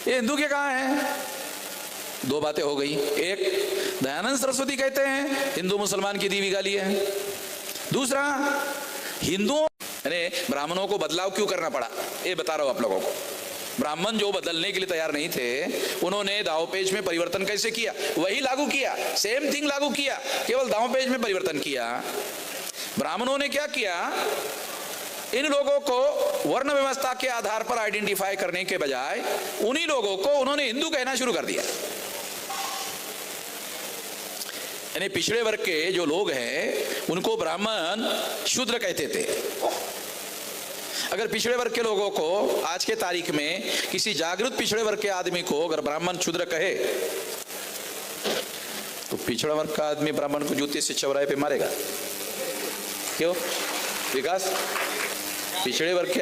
ये हिंदू के कहाँ हैं? दो बातें हो गई। एक, दयानंद सरस्वती कहते हैं हिंदू मुसलमान की दी हुई गाली है। दूसरा, हिंदुओं ने ब्राह्मणों को बदलाव क्यों करना पड़ा, ये बता रहा हूं आप लोगों को। ब्राह्मण जो बदलने के लिए तैयार नहीं थे, उन्होंने दावपेच में परिवर्तन कैसे किया? वही लागू किया, सेम थिंग लागू किया, केवल दावपेच में परिवर्तन किया। ब्राह्मणों ने क्या किया? इन लोगों को वर्ण व्यवस्था के आधार पर आइडेंटिफाई करने के बजाय उन्हीं लोगों को उन्होंने हिंदू कहना शुरू कर दिया। यानी पिछड़े वर्ग के जो लोग हैं उनको ब्राह्मण शूद्र कहते थे। अगर पिछड़े वर्ग के लोगों को आज के तारीख में किसी जागृत पिछड़े वर्ग के आदमी को अगर ब्राह्मण शूद्र कहे तो पिछड़ा वर्ग का आदमी ब्राह्मण को जूते से चौराहे पे मारेगा। क्यों विकास? पिछड़े वर्ग के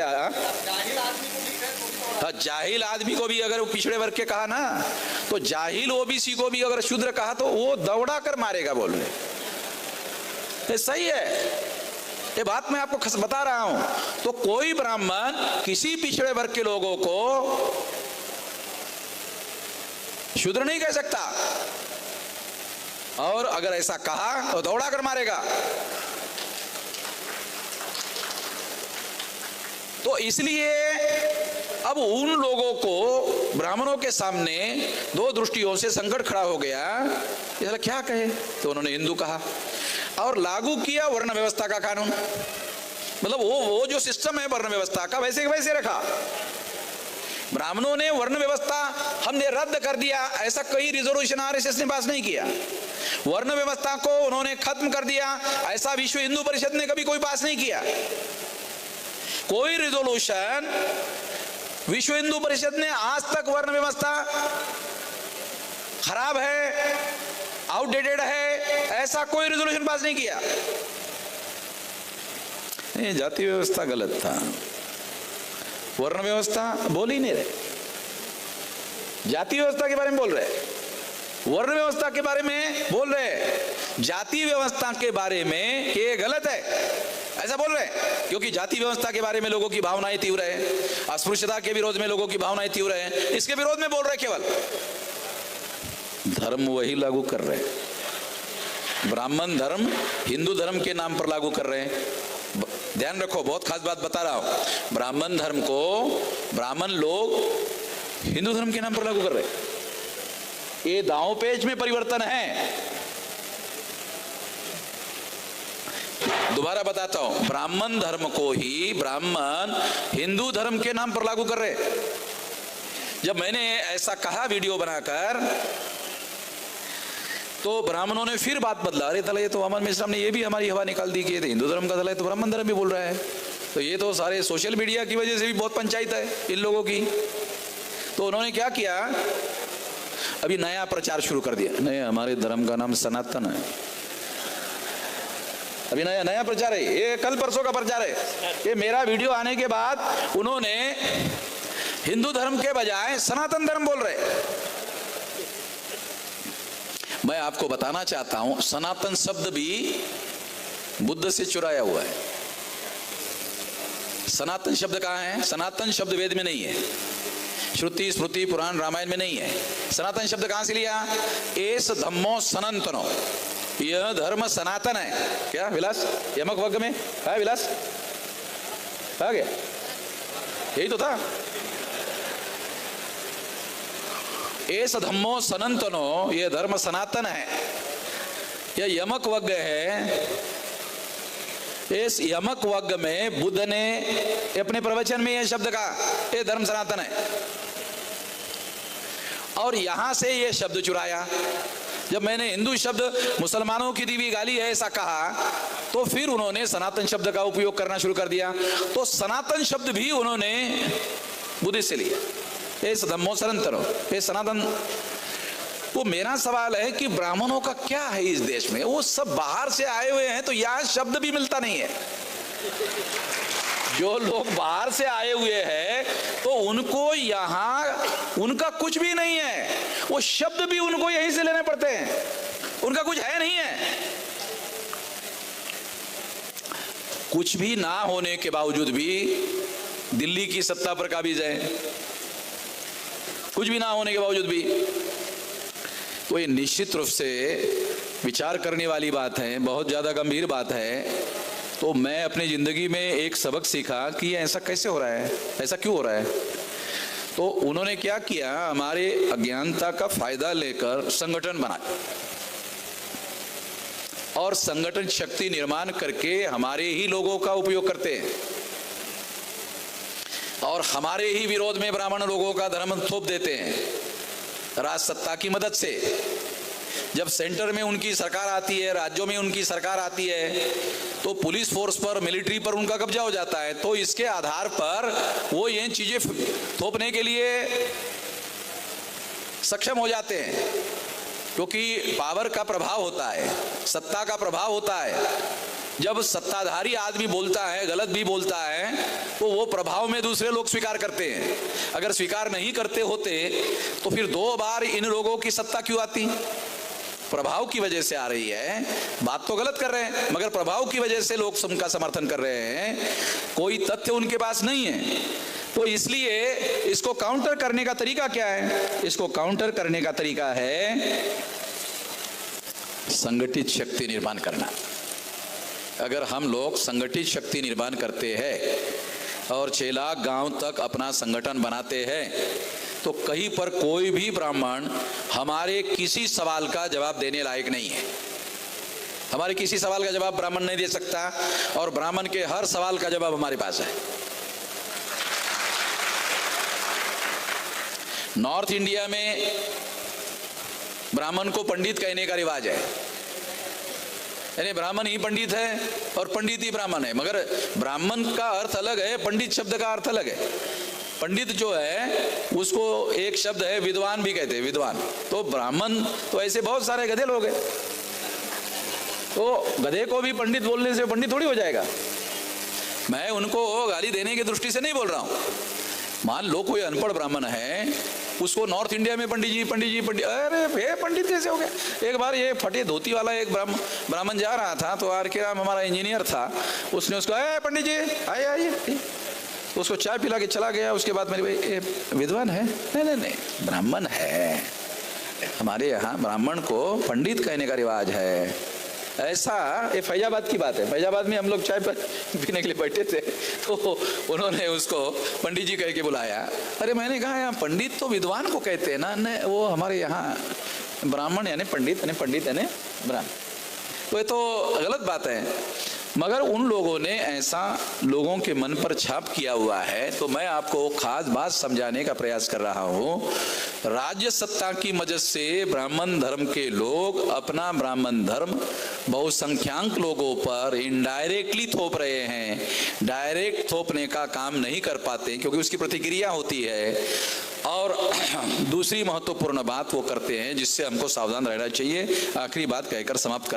जाहिल आदमी को भी अगर वो पिछड़े वर्ग के कहा ना, तो जाहिल ओबीसी को भी अगर शूद्र कहा तो वो दौड़ा कर मारेगा। बोल रहे ये सही है, ये बात मैं आपको बता रहा हूं। तो कोई ब्राह्मण किसी पिछड़े वर्ग के लोगों को शूद्र नहीं कह सकता, और अगर ऐसा कहा तो दौड़ा कर मारेगा। तो इसलिए अब उन लोगों को ब्राह्मणों के सामने दो दृष्टियों से संकट खड़ा हो गया, ये क्या कहे? तो उन्होंने हिंदू कहा और लागू किया वर्ण व्यवस्था का कानून। मतलब वो जो सिस्टम है वर्ण व्यवस्था का वैसे वैसे रखा। ब्राह्मणों ने वर्ण व्यवस्था हमने रद्द कर दिया, ऐसा कोई रिजोल्यूशन आरएसएस ने पास नहीं किया। वर्ण व्यवस्था को उन्होंने खत्म कर दिया, ऐसा विश्व हिंदू परिषद ने कभी कोई पास नहीं किया। कोई रिजोल्यूशन विश्व हिंदू परिषद ने आज तक वर्ण व्यवस्था खराब है, आउटडेटेड है, ऐसा कोई रिजोल्यूशन पास नहीं किया। ये जाति व्यवस्था गलत था, वर्ण व्यवस्था बोल ही नहीं रहे। जाति व्यवस्था के बारे में बोल रहे, वर्ण व्यवस्था के बारे में बोल रहे, जाति व्यवस्था के बारे में ये गलत है ऐसा बोल रहे हैं। क्योंकि जाति व्यवस्था के बारे में लोगों की भावनाएं तीव्र है, अस्पृश्यता के विरोध में लोगों की भावनाएं तीव्र है, इसके विरोध में बोल रहे। केवल धर्म वही लागू कर रहे हैं, ब्राह्मण धर्म हिंदू धर्म के नाम पर लागू कर रहे हैं। ध्यान रखो, बहुत खास बात बता रहा हूं। ब्राह्मण धर्म को ब्राह्मण लोग हिंदू धर्म के नाम पर लागू कर रहे हैं। ये दांवपेच में परिवर्तन है। दोबारा बताता हूं, ब्राह्मण धर्म को ही ब्राह्मण हिंदू धर्म के नाम पर लागू कर रहे। जब मैंने ऐसा कहा वीडियो बनाकर, तो ब्राह्मणों ने फिर बात बदला। अरे तले तो अमन मिश्रा ने ये भी हमारी हवा निकाल दी कि हिंदू धर्म का दल तो ब्राह्मण धर्म भी बोल रहा है। तो ये तो सारे सोशल मीडिया की वजह से भी बहुत पंचायत है इन लोगों की। तो उन्होंने क्या किया, अभी नया प्रचार शुरू कर दिया। नहीं, हमारे धर्म का नाम सनातन है। अभी नया प्रचार है, ये कल परसों का प्रचार है। ये मेरा वीडियो आने के बाद उन्होंने हिंदू धर्म के बजाय सनातन धर्म बोल रहे। मैं आपको बताना चाहता हूं, सनातन शब्द भी बुद्ध से चुराया हुआ है। सनातन शब्द कहाँ है? सनातन शब्द वेद में नहीं है, श्रुति स्मृति पुराण रामायण में नहीं है। सनातन शब्द कहां से लिया? एस धम्मो सनातनो, यह धर्म सनातन है। क्या विलास? यमक वर्ग में है विलास? आ गया, यही तो था। एस धम्मो सनातनो, यह धर्म सनातन है। यह यमक वर्ग है। इस यमक वर्ग में बुद्ध ने अपने प्रवचन में यह शब्द कहा, यह धर्म सनातन है। और यहां से यह शब्द चुराया। जब मैंने हिंदू शब्द मुसलमानों की दी हुई गाली है ऐसा कहा, तो फिर उन्होंने सनातन शब्द का उपयोग करना शुरू कर दिया। तो सनातन शब्द भी उन्होंने बुद्धिस्ट से लिया, ये धम्मो सनातनो, ये सनातन। तो मेरा सवाल है कि ब्राह्मणों का क्या है इस देश में? वो सब बाहर से आए हुए हैं, तो यहां शब्द भी मिलता नहीं है। जो लोग बाहर से आए हुए हैं तो उनको यहाँ उनका कुछ भी नहीं है, वो शब्द भी उनको यहीं से लेने पड़ते हैं, उनका कुछ है नहीं है। कुछ भी ना होने के बावजूद भी दिल्ली की सत्ता पर काबिज है, कुछ भी ना होने के बावजूद भी। तो ये निश्चित रूप से विचार करने वाली बात है, बहुत ज़्यादा गंभीर बात है। तो मैं अपनी ज़िंदगी में एक सबक सीखा कि ये ऐसा कैसे हो रहा है, ऐसा क्यों हो रहा है। तो उन्होंने क्या किया, हमारे अज्ञानता का फायदा लेकर संगठन बनाया और संगठन शक्ति निर्माण करके हमारे ही लोगों का उपयोग करते हैं और हमारे ही विरोध में ब्राह्मण लोगों का धर्म थोप देते हैं राज सत्ता की मदद से। जब सेंटर में उनकी सरकार आती है, राज्यों में उनकी सरकार आती है, तो पुलिस फोर्स पर, मिलिट्री पर उनका कब्जा हो जाता है। तो इसके आधार पर वो ये चीजें थोपने के लिए सक्षम हो जाते हैं, क्योंकि पावर का प्रभाव होता है, सत्ता का प्रभाव होता है। जब सत्ताधारी आदमी बोलता है, गलत भी बोलता है, तो वो प्रभाव में दूसरे लोग स्वीकार करते हैं। अगर स्वीकार नहीं करते होते तो फिर 2 बार इन लोगों की सत्ता क्यों आती? प्रभाव की वजह से आ रही है। बात तो गलत कर रहे हैं, मगर प्रभाव की वजह से लोग उनका समर्थन कर रहे हैं, कोई तथ्य उनके पास नहीं है। तो इसलिए इसको काउंटर करने का तरीका क्या है? इसको काउंटर करने का तरीका है संगठित शक्ति निर्माण करना। अगर हम लोग संगठित शक्ति निर्माण करते हैं और 6 लाख गांव तक अपना संगठन बनाते हैं, तो कहीं पर कोई भी ब्राह्मण हमारे किसी सवाल का जवाब देने लायक नहीं है। हमारे किसी सवाल का जवाब ब्राह्मण नहीं दे सकता और ब्राह्मण के हर सवाल का जवाब हमारे पास है। नॉर्थ इंडिया में ब्राह्मण को पंडित कहने का रिवाज है, यानी ब्राह्मण ही पंडित है और पंडित ही ब्राह्मण है। मगर ब्राह्मण का अर्थ अलग है, पंडित शब्द का अर्थ अलग है। पंडित जो है उसको एक शब्द है विद्वान भी कहते हैं, विद्वान। तो ब्राह्मण तो ऐसे बहुत सारे गधे लोग हैं, तो गधे को भी पंडित बोलने से पंडित थोड़ी हो जाएगा। मैं उनको गाली देने की दृष्टि से नहीं बोल रहा हूं। मान लो कोई अनपढ़ ब्राह्मण है, उसको नॉर्थ इंडिया में पंडित जी पंडित जी पंडित, अरे भे पंडित कैसे हो गया। एक बार ये फटे धोती वाला एक ब्राह्मण जा रहा था, तो आर के राम हमारा इंजीनियर था, उसने उसको पंडित जी आइए आइए, उसको चाय पिला के चला गया। उसके बाद मेरे भाई विद्वान है? नहीं नहीं नहीं, ब्राह्मण है। हमारे यहाँ ब्राह्मण को पंडित कहने का रिवाज है। ऐसा ये फैजाबाद की बात है। फैजाबाद में हम लोग चाय पीने के लिए बैठे थे, तो उन्होंने उसको पंडित जी कह के बुलाया। अरे मैंने कहा यहाँ पंडित तो विद्वान को कहते हैं ना, नहीं वो हमारे यहाँ ब्राह्मण यानी पंडित यानी ब्राह्मण। तो ये तो गलत बात है। मगर उन लोगों ने ऐसा लोगों के मन पर छाप किया हुआ है। तो मैं आपको खास बात समझाने का प्रयास कर रहा हूँ। राज्य सत्ता की मदद से ब्राह्मण धर्म के लोग अपना ब्राह्मण धर्म बहुसंख्यांक लोगों पर इनडायरेक्टली थोप रहे हैं। डायरेक्ट थोपने का काम नहीं कर पाते, क्योंकि उसकी प्रतिक्रिया होती है। और दूसरी महत्वपूर्ण बात वो करते हैं जिससे हमको सावधान रहना चाहिए। आखिरी बात कहकर समाप्त कर